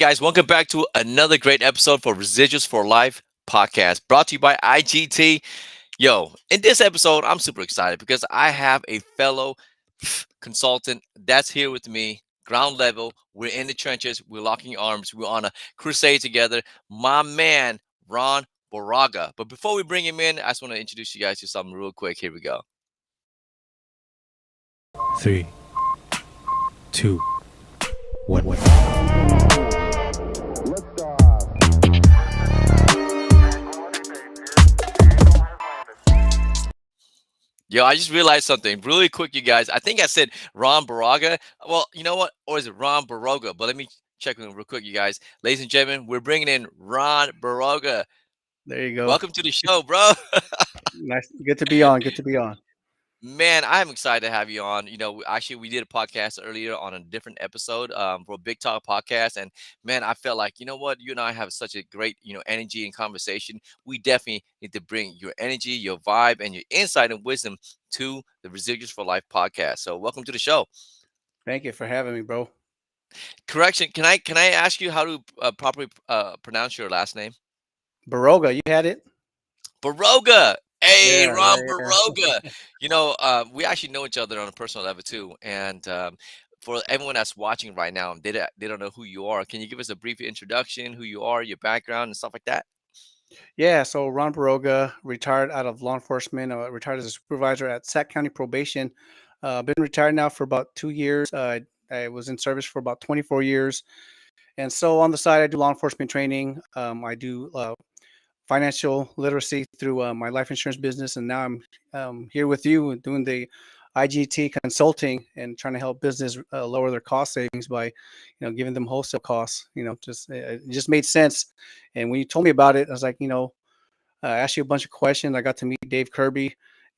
guys, welcome back to another great episode for Residuals for Life podcast brought to you by IGT. Yo, in this episode, I'm super excited because I have a fellow consultant that's here with me, ground level. We're in the trenches, we're locking arms, we're on a crusade together. My man, Ron Barroga. But before we bring him in, I just want to introduce you guys to something real quick. Here we go. Three, two, one. Yo, I just realized something really quick, you guys. I think I said Ron Barroga. Well, you know what? Or is it Ron Barroga? But let me check with him real quick, you guys. Ladies and gentlemen, we're bringing in Ron Barroga. There you go. Welcome to the show, bro. Nice. Good to be on. Good to be on. Man, I'm excited to have you on. Actually, we did a podcast earlier on a different episode for a Big Talk podcast. And man, I felt like, you know what? You and I have such a great, energy and conversation. We definitely need to bring your energy, your vibe, and your insight and wisdom to the Residuals for Life podcast. So welcome to the show. Thank you for having me, bro. Correction, can I ask you how to properly pronounce your last name? Barroga, you had it? Barroga. Hey, Yeah, Ron yeah. Barroga. We actually know each other on a personal level too. And for everyone that's watching right now, they don't know who you are. Can you give us a brief introduction, who you are, your background, and stuff like that? Yeah, so Ron Barroga, retired out of law enforcement, retired as a supervisor at Sac County Probation. Been retired now for about 2 years. I was in service for about 24 years. And so on the side, I do law enforcement training. I do financial literacy through my life insurance business, and now I'm here with you doing the IGT consulting and trying to help business lower their cost savings by, giving them wholesale costs. Just it just made sense. And when you told me about it, I was like, I asked you a bunch of questions. I got to meet Dave Kirby,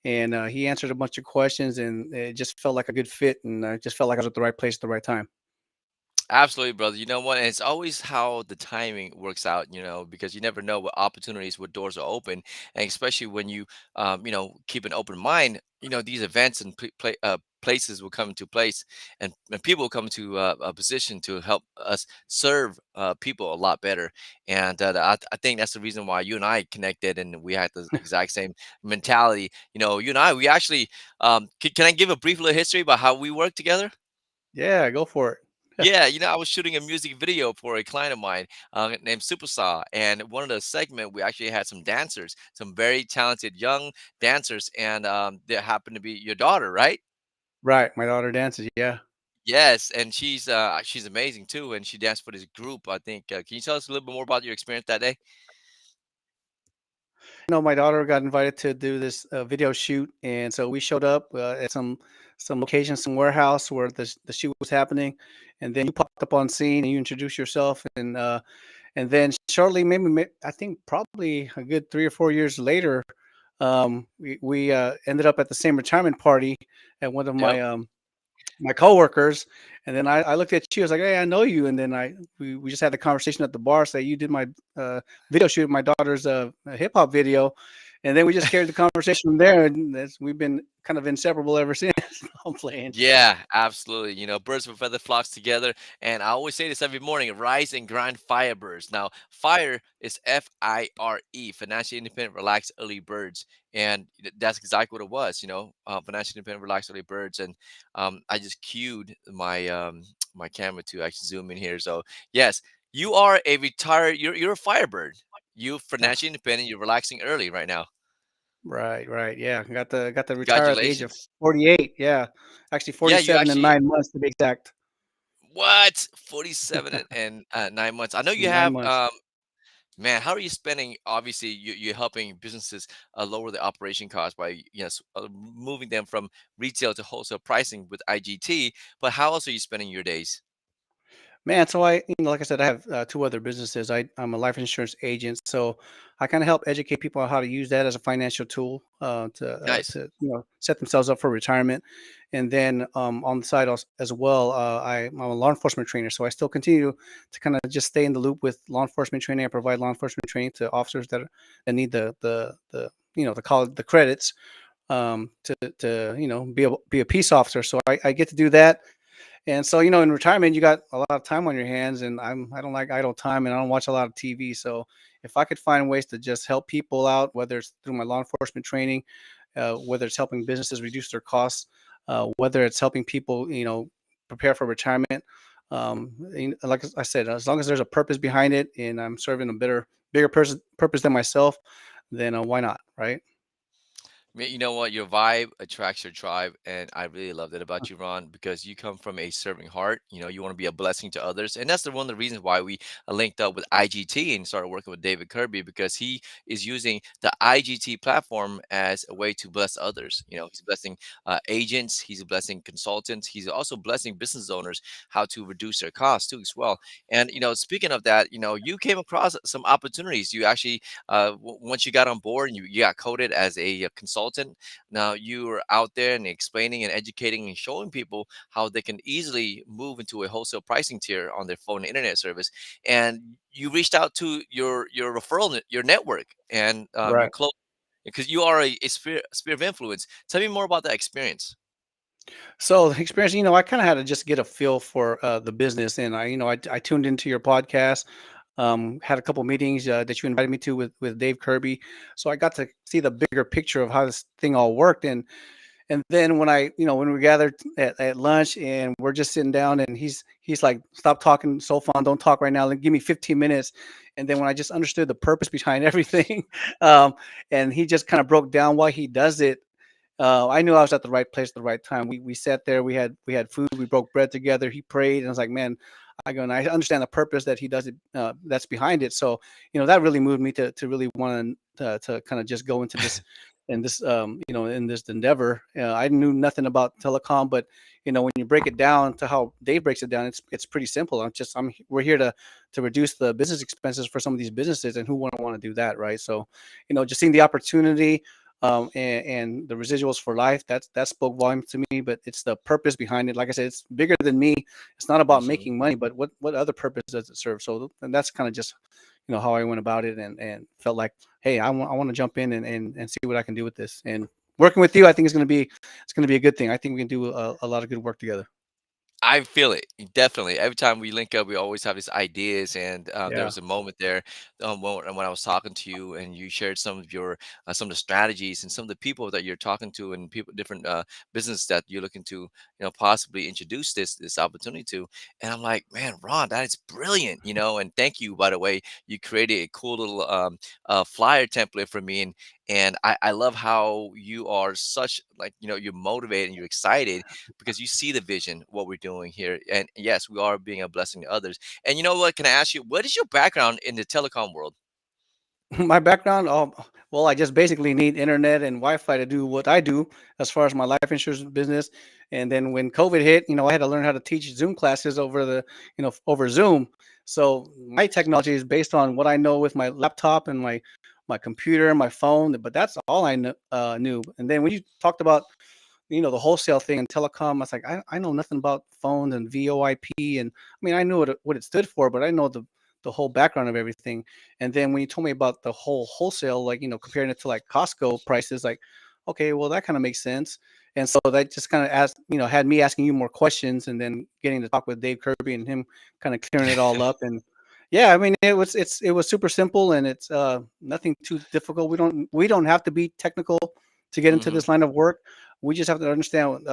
and he answered a bunch of questions, and it just felt like a good fit, and I just felt like I was at the right place at the right time. Absolutely, brother. You know what? And it's always how the timing works out, because you never know what opportunities, what doors are open. And especially when you, keep an open mind, these events and places will come into place and people will come to a position to help us serve people a lot better. And I think that's the reason why you and I connected and we had the exact same mentality. You and I, we actually, can I give a brief little history about how we work together? Yeah, go for it. Yeah, I was shooting a music video for a client of mine named Supersaw, and one of the segment we actually had some dancers, some very talented young dancers, and there happened to be your daughter, right? Right, my daughter dances. Yeah. Yes, and she's amazing too, and she danced for this group. I think. Can you tell us a little bit more about your experience that day? My daughter got invited to do this video shoot, and so we showed up at some location, some warehouse where the shoot was happening, and then you popped up on scene and you introduced yourself, and then shortly, I think probably a good 3 or 4 years later, we ended up at the same retirement party at one of Yep. my coworkers, and then I looked at you. I was like, "Hey, I know you." And then we just had the conversation at the bar. Say you did my video shoot, my daughter's hip hop video, and then we just carried the conversation from there. And we've been kind of inseparable ever since. I'm playing. Yeah, absolutely. Birds of a feather flocks together. And I always say this every morning, rise and grind firebirds. Now, fire is FIRE, financially independent, relaxed, early birds. And that's exactly what it was, financially independent, relaxed, early birds. And I just cued my camera to actually zoom in here. So yes, you are a retired, you're a firebird. You financially independent, you're relaxing early right now. Right, right. Yeah, got to retire at the age of Congratulations. 48. Yeah, actually Yeah, you 47 and actually 9 months to be exact. what? 47 and 9 months. I know you Nine have months. man, how are you spending? Obviously, you're helping businesses lower the operation cost by moving them from retail to wholesale pricing with IGT. But how else are you spending your days? Man, so like I said, I have two other businesses. I'm a life insurance agent, so I kind of help educate people on how to use that as a financial tool Nice. to set themselves up for retirement. And then on the side as well, I'm a law enforcement trainer, so I still continue to kind of just stay in the loop with law enforcement training. I provide law enforcement training to officers that need the call the credits to be a peace officer. So I get to do that, And so, in retirement, you got a lot of time on your hands, and I don't like idle time, and I don't watch a lot of TV. So, if I could find ways to just help people out, whether it's through my law enforcement training, whether it's helping businesses reduce their costs, whether it's helping people, prepare for retirement. Like I said, as long as there's a purpose behind it, and I'm serving a bigger purpose than myself, then why not, right? You know what? Your vibe attracts your tribe, and I really love that about you, Ron, because you come from a serving heart. You want to be a blessing to others, and that's one of the reasons why we linked up with IGT and started working with David Kirby because he is using the IGT platform as a way to bless others. He's blessing agents, he's blessing consultants, he's also blessing business owners how to reduce their costs too as well. And speaking of that, you came across some opportunities. You actually once you got on board and you got coded as a consultant, now you are out there and explaining and educating and showing people how they can easily move into a wholesale pricing tier on their phone and internet service. And you reached out to your your network, and your Right. close because you are a sphere of influence. Tell me more about that experience. So the experience, I kind of had to just get a feel for the business, and I tuned into your podcast, had a couple meetings that you invited me to with Dave Kirby, so I got to see the bigger picture of how this thing all worked. And then when we gathered at lunch and we're just sitting down, and he's like, "Stop talking so fun, don't talk right now. Give me 15 minutes." And then when I just understood the purpose behind everything, um, and he just kind of broke down why he does it, I knew I was at the right place at the right time. We sat there, we had food, we broke bread together. He prayed, and I was like, man, and I understand the purpose that he does it, that's behind it. So that really moved me to really want to kind of just go into this in this endeavor. I knew nothing about telecom, but when you break it down to how Dave breaks it down, it's pretty simple. We're here to reduce the business expenses for some of these businesses, and who wouldn't want to do that, right? So just seeing the opportunity, and the residuals for life, that spoke volumes to me. But it's the purpose behind it. Like I said, it's bigger than me. It's not about Mhm. making money, but what other purpose does it serve? So, and that's kind of just how I went about it, and felt like, hey, I want to jump in and see what I can do with this. And working with you, I think it's going to be a good thing. I think we can do a lot of good work together. I feel it definitely. Every time we link up, we always have these ideas, and there Yeah. was a moment there when I was talking to you, and you shared some of the strategies and some of the people that you're talking to, and people different business that you're looking to possibly introduce this opportunity to. And I'm like, man, Ron, that is brilliant, And thank you, by the way. You created a cool little flyer template for me, and I love how you are such like you're motivated and you're excited because you see the vision, what we're doing here. And yes, we are being a blessing to others. And you know what? Can I ask you, what is your background in the telecom world? My background, well, I just basically need internet and Wi-Fi to do what I do as far as my life insurance business. And then when COVID hit, I had to learn how to teach Zoom classes over Zoom. So my technology is based on what I know with my laptop and my computer and my phone. But that's all I knew. And then when you talked about the wholesale thing and telecom, I was like, I know nothing about phones and VoIP, and I mean, I knew what it stood for, but I know the whole background of everything. And then when you told me about the whole wholesale, like comparing it to like Costco prices, like, okay, well, that kind of makes sense. And so that just kind of asked, had me asking you more questions, and then getting to talk with Dave Kirby and him kind of clearing it all up. And yeah, I mean, it was super simple, and it's nothing too difficult. We don't have to be technical to get into Hmm. this line of work. We just have to understand,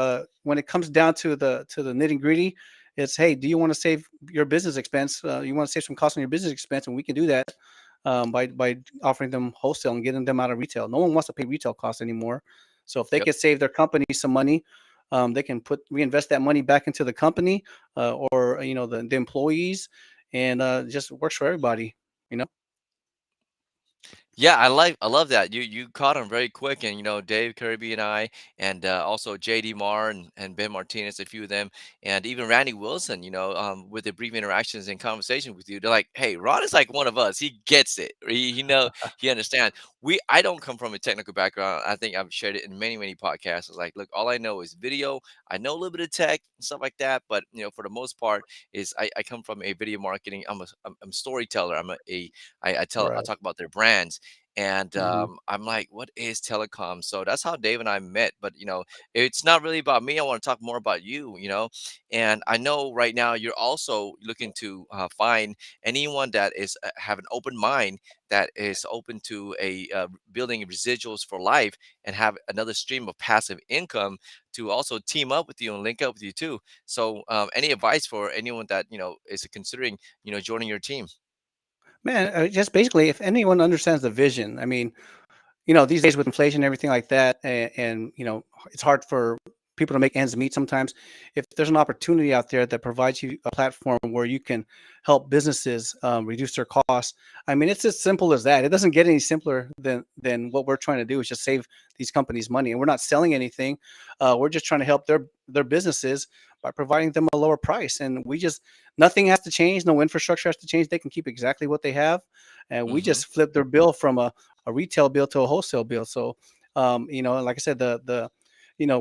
when it comes down to the nitty gritty. It's, hey, do you want to save your business expense? You want to save some costs on your business expense, and we can do that, by offering them wholesale and getting them out of retail. No one wants to pay retail costs anymore. So if they Yep. could save their company some money, they can reinvest that money back into the company, or the employees, and just works for everybody. You know. Yeah, I love that. You caught him very quick, and Dave Kirby and I, and also JD Marr and Ben Martinez, a few of them, and even Randy Wilson, with the brief interactions and conversation with you, they're like, hey, Ron is like one of us. He gets it. He understands. I don't come from a technical background. I think I've shared it in many podcasts. It's like, look, all I know is video. I know a little bit of tech and stuff like that, but for the most part, is I come from a video marketing. I'm a storyteller. I Right. talk about their brands, And Mhm. I'm like, what is telecom? So that's how Dave and I met. But it's not really about me. I want to talk more about you. And I know right now you're also looking to find anyone that is have an open mind, that is open to a building residuals for life, and have another stream of passive income to also team up with you and link up with you too. So any advice for anyone that is considering joining your team? Man, just basically, if anyone understands the vision, I mean, these days with inflation and everything like that, and it's hard for people to make ends meet sometimes. If there's an opportunity out there that provides you a platform where you can help businesses reduce their costs, I mean, it's as simple as that. It doesn't get any simpler than what we're trying to do is just save these companies money, and we're not selling anything. We're just trying to help their businesses by providing them a lower price, and we just nothing has to change, no infrastructure has to change. They can keep exactly what they have, and we Hmm. just flip their bill from a retail bill to a wholesale bill. So, like I said,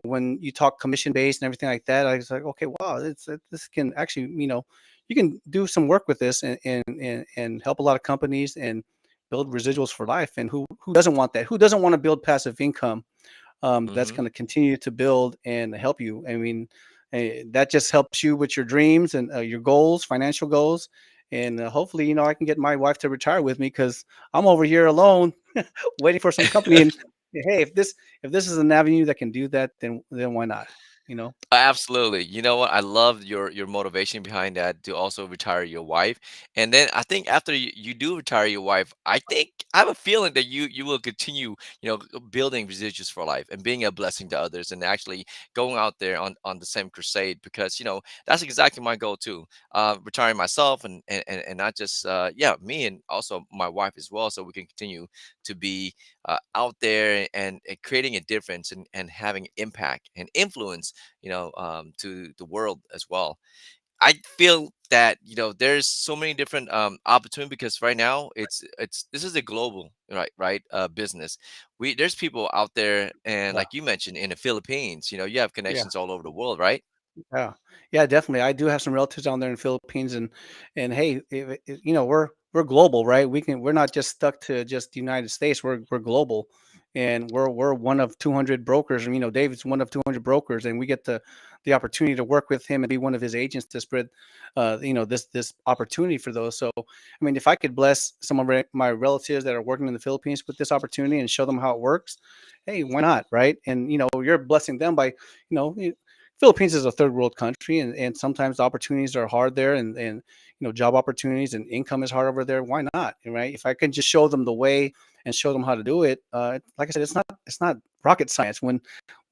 when you talk commission based and everything like that, I was like, okay, wow, this can actually, you can do some work with this and help a lot of companies and build residuals for life. And who doesn't want that? Who doesn't want to build passive income that's Hmm. going to continue to build and help you? I mean, that just helps you with your dreams and your goals, financial goals. And hopefully, I can get my wife to retire with me because I'm over here alone waiting for some company. And hey, if this is an avenue that can do that, then why not? You know? Absolutely. You know what? I love your motivation behind that to also retire your wife. And then I think after you do retire your wife, I have a feeling that you will continue, building residuals for life and being a blessing to others, and actually going out there on the same crusade, because that's exactly my goal too. Retiring myself, and not just me, and also my wife as well, so we can continue to be out there, and creating a difference, and having impact and influence to the world as well. I feel that there's so many different opportunities, because right now it's this is a global business. There's people out there, and Yeah. like you mentioned, in the Philippines, you have Yeah. connections all over the world, right? Yeah, yeah, definitely. I do have some relatives down there in Philippines, and hey, we're global, right? We're not just stuck to just the United States. We're global, and we're one of 200 brokers. And David's one of 200 brokers, and we get the opportunity to work with him and be one of his agents to spread, this opportunity for those. So, I mean, if I could bless some of my relatives that are working in the Philippines with this opportunity and show them how it works, hey, why not, right? And you're blessing them by, you know. Philippines is a third world country, and sometimes opportunities are hard there, and job opportunities and income is hard over there. Why not? Right? If I can just show them the way and show them how to do it, like I said, it's not rocket science. When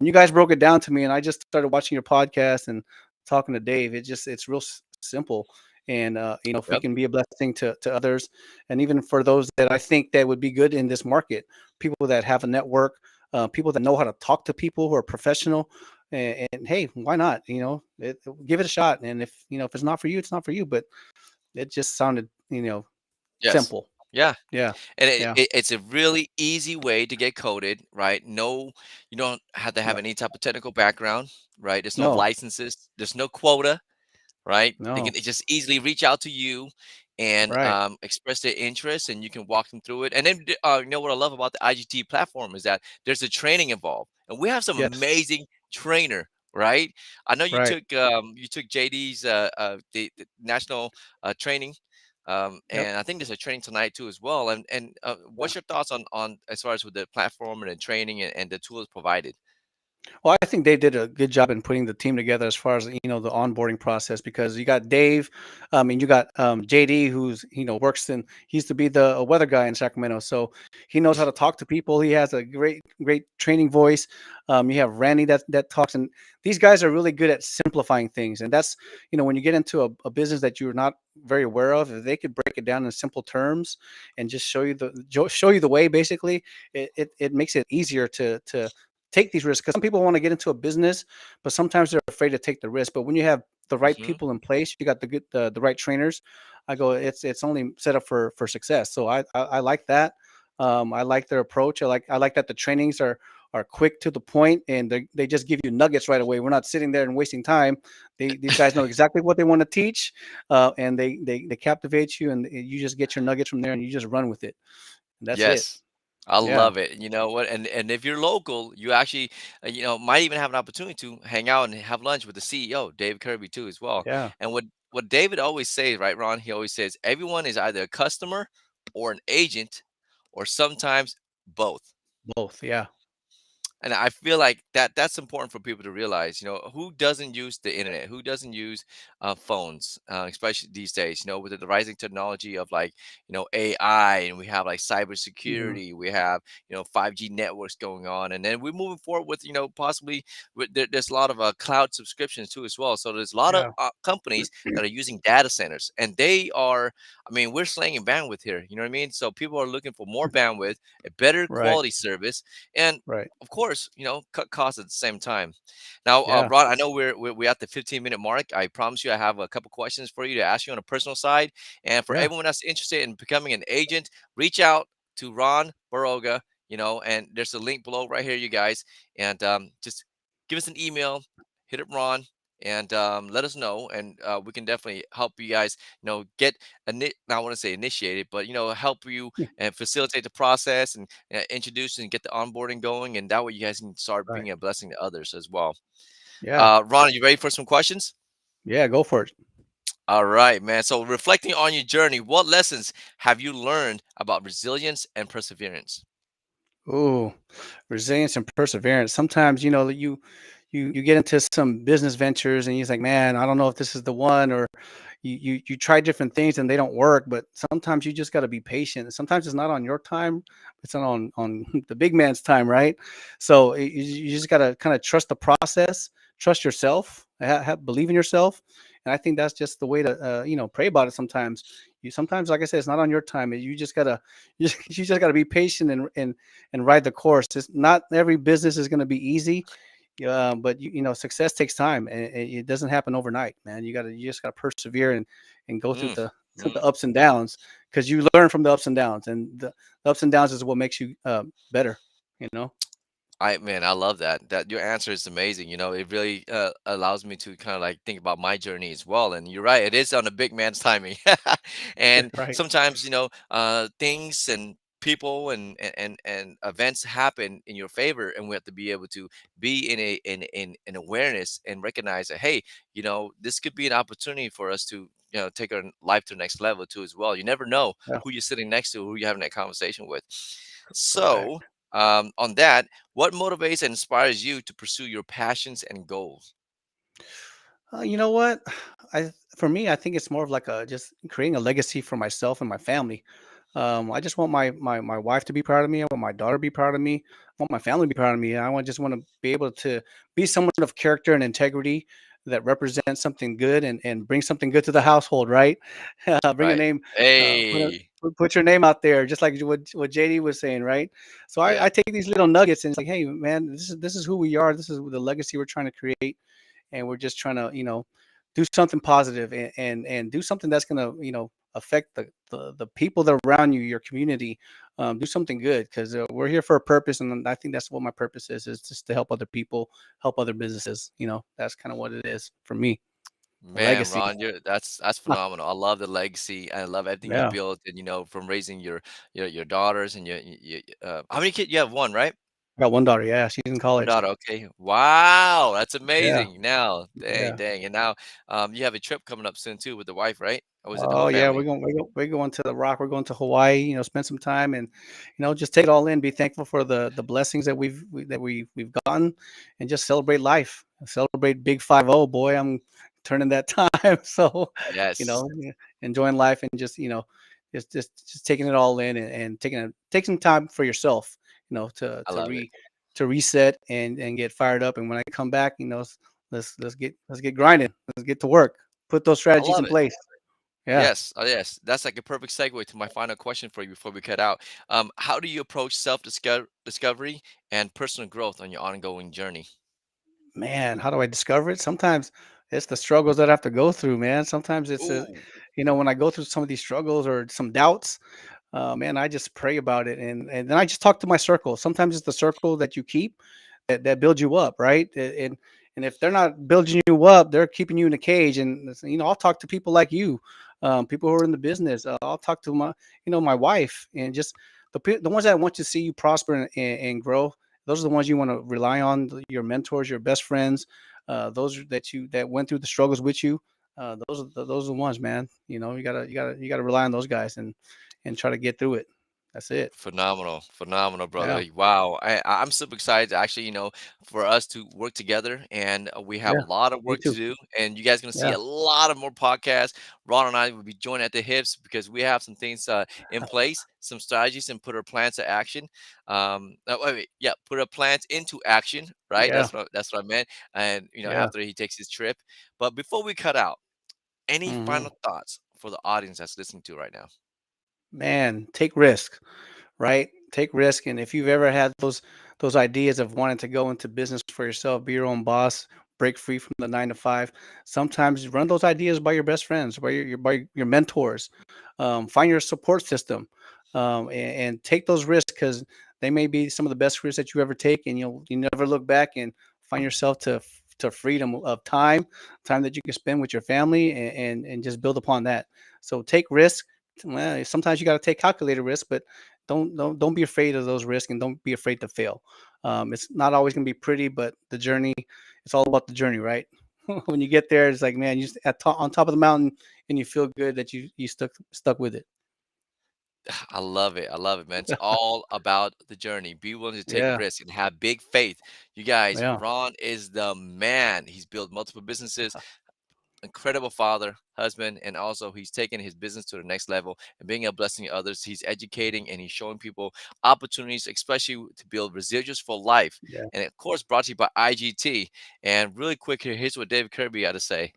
you guys broke it down to me, and I just started watching your podcast and talking to Dave, it's real simple. And if we Yep. can be a blessing to others, and even for those that I think that would be good in this market, people that have a network, people that know how to talk to people who are professional, and hey, why not? Give it a shot. And if it's not for you, it's not for you. But it just sounded, Yes. simple. Yeah. Yeah, And yeah, it's a really easy way to get coded, right? No, you don't have to have yeah. any type of technical background, right? There's no No, licenses, there's no quota, right? They no, can just easily reach out to you and right. express their interest, and you can walk them through it. And then, what I love about the IGT platform is that there's a training involved, and we have some Yes, amazing trainer, right? I know right. you took JD's the national training. Yep. And I think there's a training tonight too as well. And Yeah. what's your thoughts on as far as with the platform and the training, and the tools provided? Well, I think they did a good job in putting the team together as far as the onboarding process, because you got Dave, and you got JD, who's works in he used to be the weather guy in Sacramento, so he knows how to talk to people. He has a great training voice. You have Randy that talks, and these guys are really good at simplifying things, and that's when you get into a business that you're not very aware of, if they could break it down in simple terms and just show you the way, basically, it makes it easier to take these risks, because some people want to get into a business, but sometimes they're afraid to take the risk. But when you have the right Hmm. people in place, you got the right trainers. I go, it's only set up for success. So I like that. I like their approach. I like that the trainings are quick to the point, and they just give you nuggets right away. We're not sitting there and wasting time. These guys know exactly what they want to teach, and they captivate you, and you just get your nuggets from there, and you just run with it. and that's it. Yes. I Yeah, love it. You know what? And if you're local, you actually, might even have an opportunity to hang out and have lunch with the CEO, David Kirby, too, as well. yeah, And what David always says, right, Ron? He always says everyone is either a customer or an agent, or sometimes both. both. Yeah, And I feel like that's important for people to realize. Who doesn't use the internet? Who doesn't use phones, especially these days? With the rising technology of, like, AI, and we have like mhm, cybersecurity. We have 5G networks going on, and then we're moving forward with possibly there's a lot of cloud subscriptions too as well. So there's a lot of yeah, companies that are using data centers, and they are. I mean, we're slanging bandwidth here. You know what I mean? So people are looking for more bandwidth, a better right, quality service, and right. of course, cut costs at the same time. Now, Yeah, Ron, I know we're at the 15-minute mark. I promise you, I have a couple questions for you to ask you on a personal side. And for yeah, everyone that's interested in becoming an agent, reach out to Ron Barroga. And there's a link below right here, you guys. And just give us an email, hit up Ron, and let us know, and we can definitely help you guys. Get I want to say initiated, but help you yeah, and facilitate the process, and introduce and get the onboarding going, and that way you guys can start right. being a blessing to others as well. Yeah, Ron, are you ready for some questions? yeah. Go for it. All right, man. So, reflecting on your journey, what lessons have you learned about resilience and perseverance? Ooh, resilience and perseverance. Sometimes, you get into some business ventures and you think, man, I don't know if this is the one, or you try different things and they don't work. But sometimes you just got to be patient. Sometimes it's not on your time; it's not on the big man's time, right? So you just got to kind of trust the process, trust yourself, believe in yourself, and I think that's just the way to pray about it. Sometimes sometimes, like I said, it's not on your time. You just gotta you just gotta be patient and ride the course. It's not every business is going to be easy, but success takes time, and it doesn't happen overnight, man. You just gotta persevere and go through Mm, the mm. ups and downs, because you learn from the ups and downs, and the ups and downs is what makes you better. You know. I love that. That your answer is amazing. It really allows me to kind of like think about my journey as well. And you're right, it is on a big man's timing. And Right. sometimes, things and people and events happen in your favor, and we have to be able to be in awareness and recognize that, hey, this could be an opportunity for us to take our life to the next level too as well. You never know Yeah. who you're sitting next to, who you're having that conversation with. So, Correct. on that, what motivates and inspires you to pursue your passions and goals? You know what? For me, I think it's more of like a just creating a legacy for myself and my family. I just want my wife to be proud of me. I want my daughter to be proud of me. I want my family to be proud of me. I want to be able to be someone of character and integrity that represents something good and bring something good to the household. Right? Bring a Right. name. Hey. Put your name out there, just like what JD was saying. Right? So Yeah. I take these little nuggets and it's like, hey, man, this is who we are. This is the legacy we're trying to create, and we're just trying to do something positive and do something that's going to affect the people that are around you, your community. Do something good, because we're here for a purpose, and I think that's what my purpose is just to help other people, help other businesses. That's kind of what it is for me. A Man, legacy. Ron, that's Huh. phenomenal. I love the legacy. I love everything you Yeah, built, and from raising your daughters and how many kids you have? One, right? I got one daughter. Yeah, she's in One college. daughter. Okay. Wow, that's Yeah, amazing. Now, dang, yeah. dang, and now, you have a trip coming up soon too with the wife, right? Or was it the whole Oh yeah, family? we're going to the Rock. We're going to Hawaii. Spend some time and just take it all in. Be thankful for the blessings that we've gotten, and just celebrate life. Celebrate Big 50. Boy, I'm turning that time. So, Yes, yeah, enjoying life and just taking it all in, and take some time for yourself. To I love it. to reset and get fired up. And when I come back, let's get grinding. Let's get to work. Put those I strategies love in it. place. Yeah. Yes, yes, that's like a perfect segue to my final question for you before we cut out. How do you approach discovery and personal growth on your ongoing journey? Man, how do I discover it? Sometimes it's the struggles that I have to go through, man. Sometimes Ooh, when I go through some of these struggles or some doubts, man, I just pray about it, and then I just talk to my circle. Sometimes it's the circle that you keep that builds you up, right? And if they're not building you up, they're keeping you in a cage. And I'll talk to people like you, people who are in the business. I'll talk to my wife, and just the ones that want to see you prosper and grow. Those are the ones you want to rely on. Your mentors, your best friends, that went through the struggles with you. Those are the ones, man. You gotta rely on those guys and try to get through it. That's it. Phenomenal, phenomenal, Yeah, brother. Wow, I'm super excited actually, for us to work together, and we have a yeah. lot of Me work to too. do, and you guys gonna see Yeah, a lot of more podcasts. Ron and I will be joined at the hips because we have some things in place, some strategies, and put our plans to action. Wait, yeah, put our plans into action, right? yeah. That's what I meant. And Yeah. after he takes his trip, but before we cut out, any Hmm. final thoughts for the audience that's listening to right now? Man, take risks. Right? Take risk. And if you've ever had those ideas of wanting to go into business for yourself, be your own boss, break free from the 9 to 5, sometimes run those ideas by your best friends, by your mentors. Find your support system, and take those risks because they may be some of the best risks that you ever take, and you never look back and find yourself to freedom of time that you can spend with your family, and just build upon that. So take risks. Well, sometimes you got to take calculated risks, but don't be afraid of those risks, and don't be afraid to fail. It's not always going to be pretty, but the journey, it's all about the journey, right? When you get there, it's like, man, you on top of the mountain, and you feel good that you stuck with it. I love it. I love it, man. It's all about the journey. Be willing to take Yeah, risks and have big faith. You guys, yeah, Ron is the man. He's built multiple businesses, incredible father, husband, and also he's taking his business to the next level and being a blessing to others. He's educating and he's showing people opportunities, especially to build residuals for life. yeah. And of course, brought to you by IGT. And really quick here, here's what David Kirby had to say.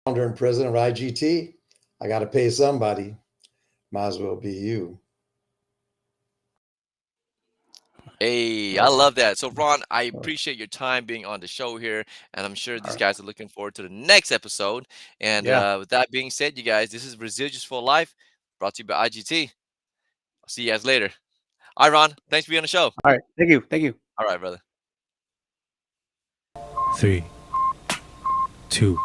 Founder and president of IGT. I got to pay somebody. Might as well be you. Hey, I Well, love that. So, Ron, I appreciate your time being on the show here, and I'm sure all these right. guys are looking forward to the next episode. And Yeah. with that being said, you guys, this is Residuals for Life, brought to you by IGT. I'll see you guys later. All right, Ron, thanks for being on the show. All right. Thank you. Thank you. All right, brother. 3, 2,